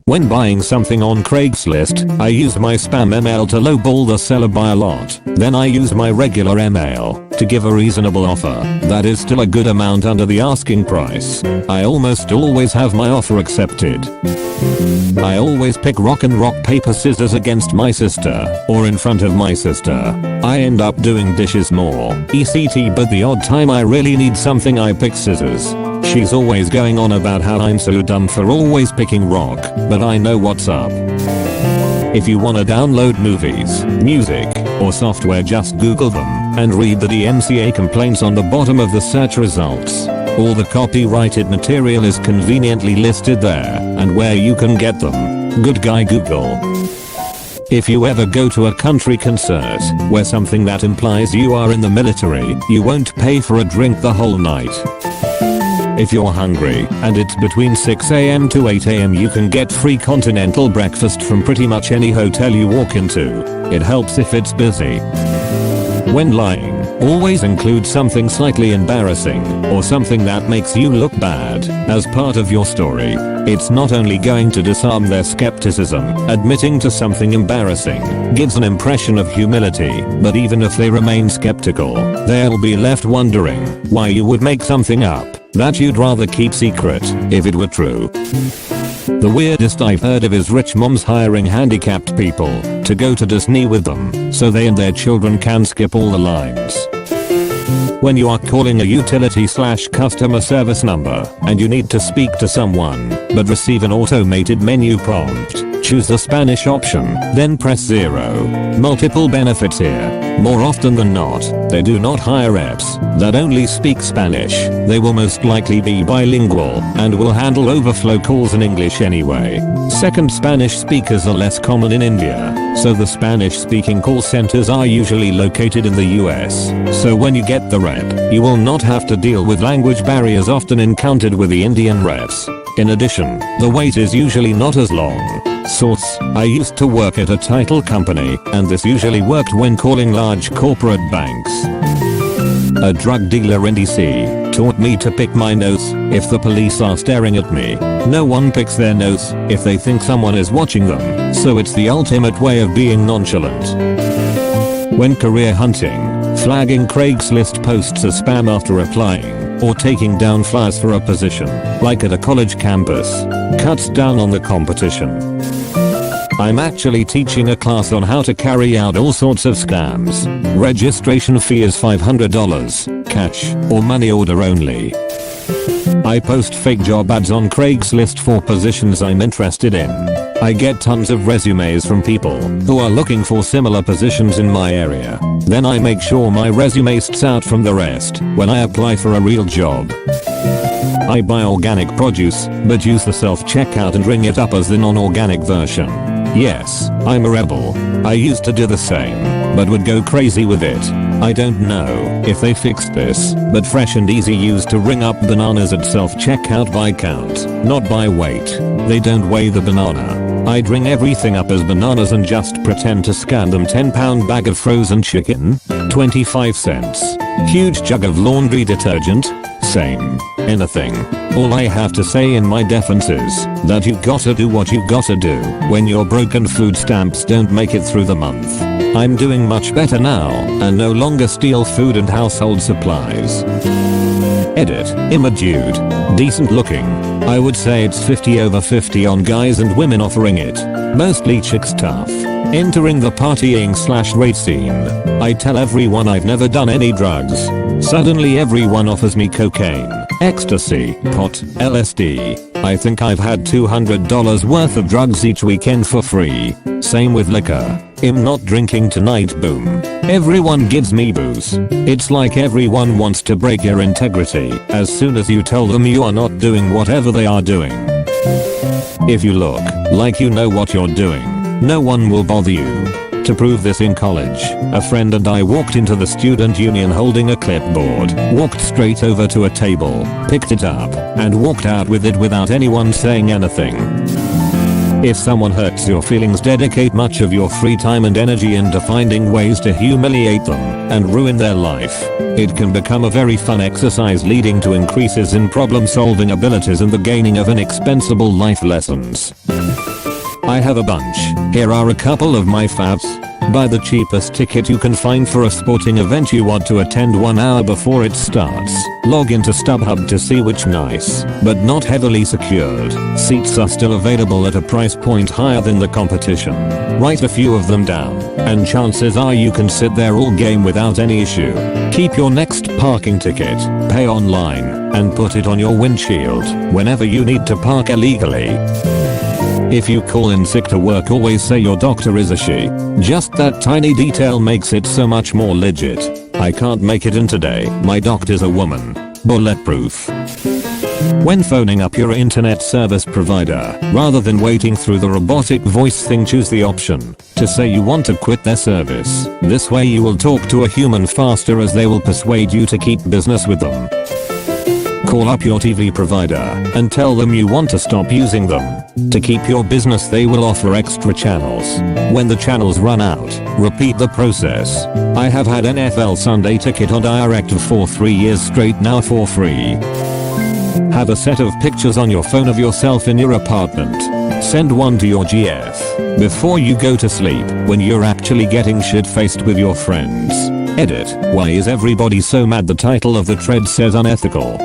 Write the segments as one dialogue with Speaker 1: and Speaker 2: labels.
Speaker 1: When buying something on Craigslist, I use my spam email to lowball the seller by a lot. Then I use my regular email to give a reasonable offer that is still a good amount under the asking price. I almost always have my offer accepted. I always pick rock paper scissors against my sister or in front of my sister. I end up doing dishes more, etc, but the odd time I really need something I pick scissors. She's always going on about how I'm so dumb for always picking rock, but I know what's up. If you wanna download movies, music, or software, just Google them and read the DMCA complaints on the bottom of the search results. All the copyrighted material is conveniently listed there and where you can get them. Good guy Google. If you ever go to a country concert where something that implies you are in the military, you won't pay for a drink the whole night. If you're hungry and it's between 6 AM to 8 AM, you can get free continental breakfast from pretty much any hotel you walk into. It helps if it's busy. When lying, always include something slightly embarrassing or something that makes you look bad as part of your story. It's not only going to disarm their skepticism, admitting to something embarrassing gives an impression of humility, but even if they remain skeptical, they'll be left wondering why you would make something up that you'd rather keep secret if it were true. The weirdest I've heard of is rich moms hiring handicapped people to go to Disney with them so they and their children can skip all the lines. When you are calling a utility/customer service number and you need to speak to someone but receive an automated menu prompt, choose the Spanish option, then press 0. Multiple benefits here. More often than not, they do not hire reps that only speak Spanish. They will most likely be bilingual and will handle overflow calls in English anyway. Second, Spanish speakers are less common in India, so the Spanish speaking call centers are usually located in the US. So when you get the rep, you will not have to deal with language barriers often encountered with the Indian reps. In addition, the wait is usually not as long. Source: I used to work at a title company, and this usually worked when calling large corporate banks. A drug dealer in DC taught me to pick my nose if the police are staring at me. No one picks their nose if they think someone is watching them, so it's the ultimate way of being nonchalant. When career hunting, flagging Craigslist posts as spam after applying, or taking down flyers for a position, like at a college campus, cuts down on the competition. I'm actually teaching a class on how to carry out all sorts of scams. Registration fee is $500, cash or money order only. I post fake job ads on Craigslist for positions I'm interested in. I get tons of resumes from people who are looking for similar positions in my area. Then I make sure my resume stands out from the rest when I apply for a real job. I buy organic produce, but use the self-checkout and ring it up as the non-organic version. Yes, I'm a rebel. I used to do the same, but would go crazy with it. I don't know if they fixed this, but Fresh and Easy used to ring up bananas at self-checkout by count, not by weight. They don't weigh the banana. I'd ring everything up as bananas and just pretend to scan them. 10-pound bag of frozen chicken, 25 cents. Huge jug of laundry detergent, same. Anything. All I have to say in my defense is that you gotta do what you gotta do when your broken food stamps don't make it through the month. I'm doing much better now and no longer steal food and household supplies. Edit. Imadude. Decent looking. I would say it's 50/50 on guys and women offering it. Mostly chicks tough. Entering the partying/rate scene. I tell everyone I've never done any drugs. Suddenly everyone offers me cocaine, ecstasy, pot, LSD. I think I've had $200 worth of drugs each weekend for free. Same with liquor. I'm not drinking tonight, boom. Everyone gives me booze. It's like everyone wants to break your integrity as soon as you tell them you are not doing whatever they are doing. If you look like you know what you're doing, no one will bother you. To prove this, in college, a friend and I walked into the student union holding a clipboard, walked straight over to a table, picked it up, and walked out with it without anyone saying anything. If someone hurts your feelings, dedicate much of your free time and energy into finding ways to humiliate them and ruin their life. It can become a very fun exercise, leading to increases in problem-solving abilities and the gaining of inexpensible life lessons. I have a bunch. Here are a couple of my faves. Buy the cheapest ticket you can find for a sporting event you want to attend 1 hour before it starts. Log into StubHub to see which nice, but not heavily secured, seats are still available at a price point higher than the competition. Write a few of them down, and chances are you can sit there all game without any issue. Keep your next parking ticket, pay online, and put it on your windshield whenever you need to park illegally. If you call in sick to work, always say your doctor is a she. Just that tiny detail makes it so much more legit. I can't make it in today. My doctor's a woman. Bulletproof. When phoning up your internet service provider, rather than waiting through the robotic voice thing, choose the option to say you want to quit their service. This way you will talk to a human faster, as they will persuade you to keep business with them. Call up your TV provider and tell them you want to stop using them. To keep your business, they will offer extra channels. When the channels run out, repeat the process. I have had NFL Sunday Ticket on direct for 3 years straight now for free. Have a set of pictures on your phone of yourself in your apartment. Send one to your GF before you go to sleep when you're actually getting shit-faced with your friends. Edit: why is everybody so mad? The title of the thread says unethical.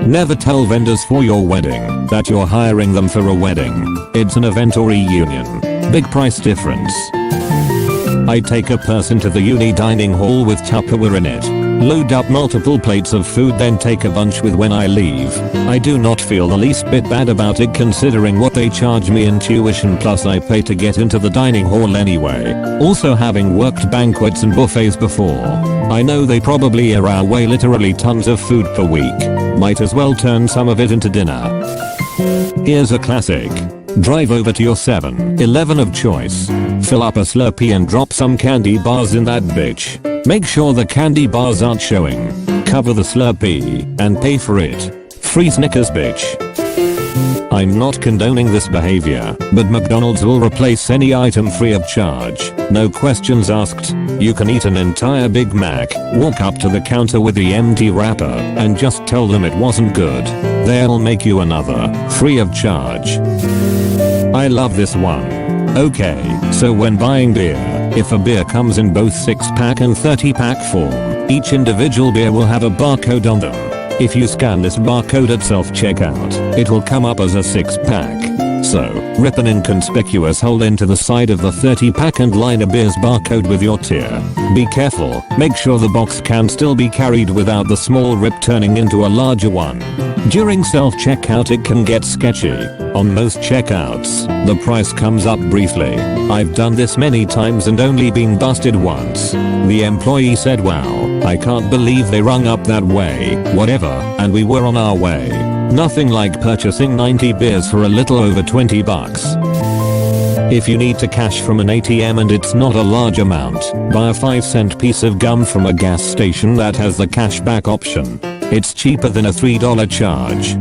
Speaker 1: Never tell vendors for your wedding that you're hiring them for a wedding. It's an event or reunion. Big price difference. I take a person to the uni dining hall with Tupperware in it. Load up multiple plates of food, then take a bunch with when I leave. I do not feel the least bit bad about it, considering what they charge me in tuition, plus I pay to get into the dining hall anyway. Also, having worked banquets and buffets before, I know they probably are away literally tons of food per week. Might as well turn some of it into dinner. Here's a classic. Drive over to your 7-Eleven of choice. Fill up a Slurpee and drop some candy bars in that bitch. Make sure the candy bars aren't showing. Cover the Slurpee and pay for it. Free Snickers, bitch. I'm not condoning this behavior, but McDonald's will replace any item free of charge. No questions asked. You can eat an entire Big Mac, walk up to the counter with the empty wrapper, and just tell them it wasn't good. They'll make you another, free of charge. I love this one. Okay, so when buying beer, if a beer comes in both 6-pack and 30-pack form, each individual beer will have a barcode on them. If you scan this barcode at self-checkout, it will come up as a 6-pack. So, rip an inconspicuous hole into the side of the 30-pack and line a beer's barcode with your tier. Be careful, make sure the box can still be carried without the small rip turning into a larger one. During self-checkout it can get sketchy. On most checkouts, the price comes up briefly. I've done this many times and only been busted once. The employee said, "Wow, I can't believe they rung up that way, whatever," and we were on our way. Nothing like purchasing 90 beers for a little over $20. If you need to cash from an ATM and it's not a large amount, buy a 5-cent piece of gum from a gas station that has the cashback option. It's cheaper than a $3 charge.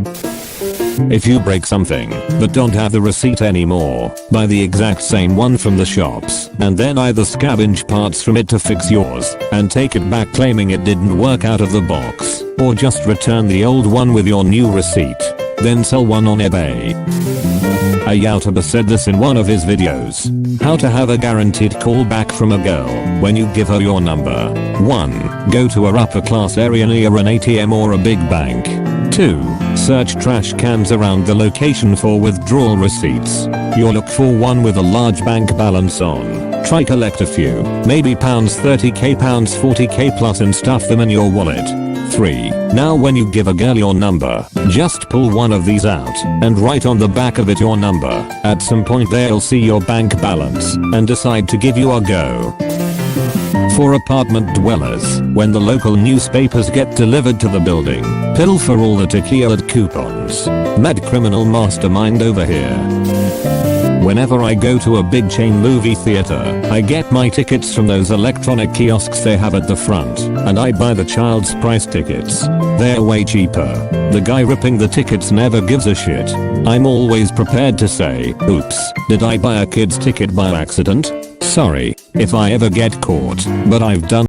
Speaker 1: If you break something, but don't have the receipt anymore, buy the exact same one from the shops, and then either scavenge parts from it to fix yours, and take it back claiming it didn't work out of the box, or just return the old one with your new receipt. Then sell one on eBay. A YouTuber said this in one of his videos. How to have a guaranteed call back from a girl when you give her your number. 1. Go to a upper class area near an ATM or a big bank. 2. Search trash cans around the location for withdrawal receipts. You'll look for one with a large bank balance on. Try collect a few, maybe £30k, £40k plus, and stuff them in your wallet. 3. Now when you give a girl your number, just pull one of these out and write on the back of it your number. At some point they'll see your bank balance and decide to give you a go. For apartment dwellers, when the local newspapers get delivered to the building, pilfer all the tequila coupons. Mad criminal mastermind over here. Whenever I go to a big chain movie theater, I get my tickets from those electronic kiosks they have at the front, and I buy the child's price tickets. They're way cheaper. The guy ripping the tickets never gives a shit. I'm always prepared to say, "Oops, did I buy a kid's ticket by accident? Sorry if I ever get caught, but I've done